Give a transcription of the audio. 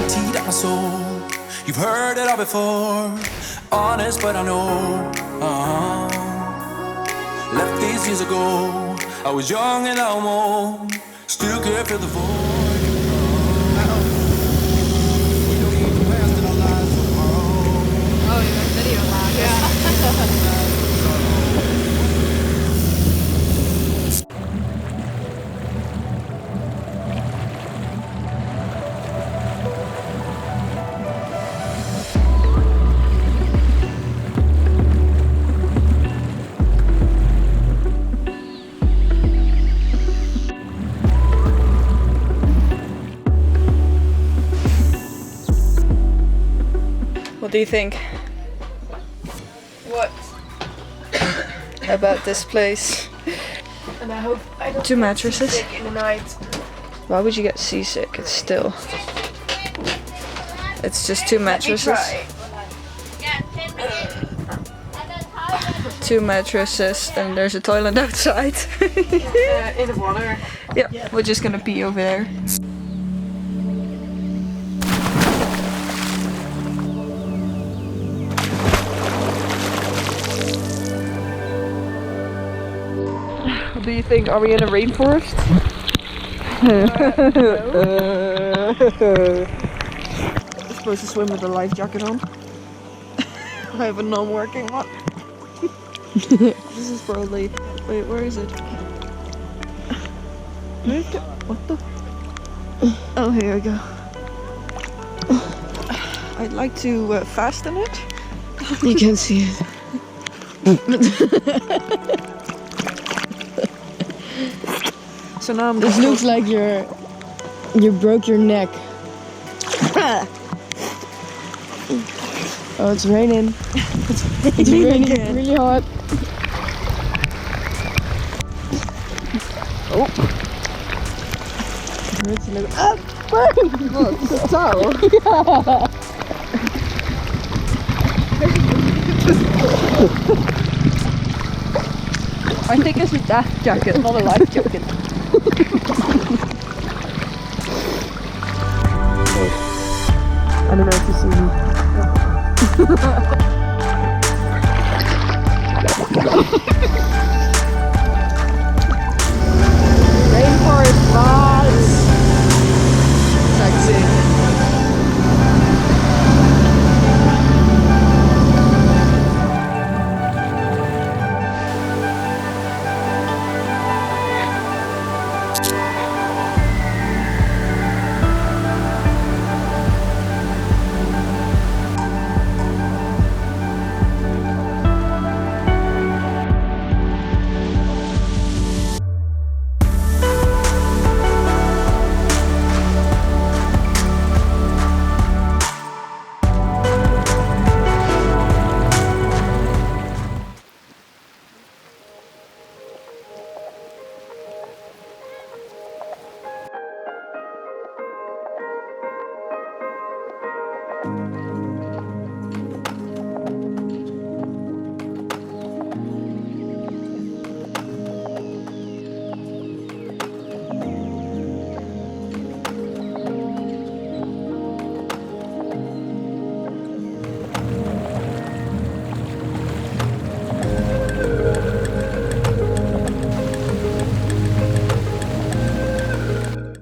guaranteed at my soul. You've heard it all before, honest but I know. Left these years ago, I was young and I'm old, still can't fill the void. We don't need the past in our lives tomorrow. Oh, you got video lag. Yeah. What do you think? What? About this place? And I hope I don't Two get mattresses? seasick in the night. Why would you get seasick? It's still... It's just two mattresses. Try. Two mattresses and there's a toilet outside. In the water. Yeah, we're just gonna pee over there. What do you think? Are we in a rainforest? I'm supposed to swim with a life jacket on. I have a non-working one. This is probably... Wait, where is it? What the? Oh, here we go. I'd like to fasten it. You can see it. So now I'm This just... looks like you broke your neck. Oh, it's raining. It's raining again. really hard. Oh. It hurts a little. Ah, burn! Look, it's a towel. I think it's a death jacket, not a life jacket. I don't know if you see me.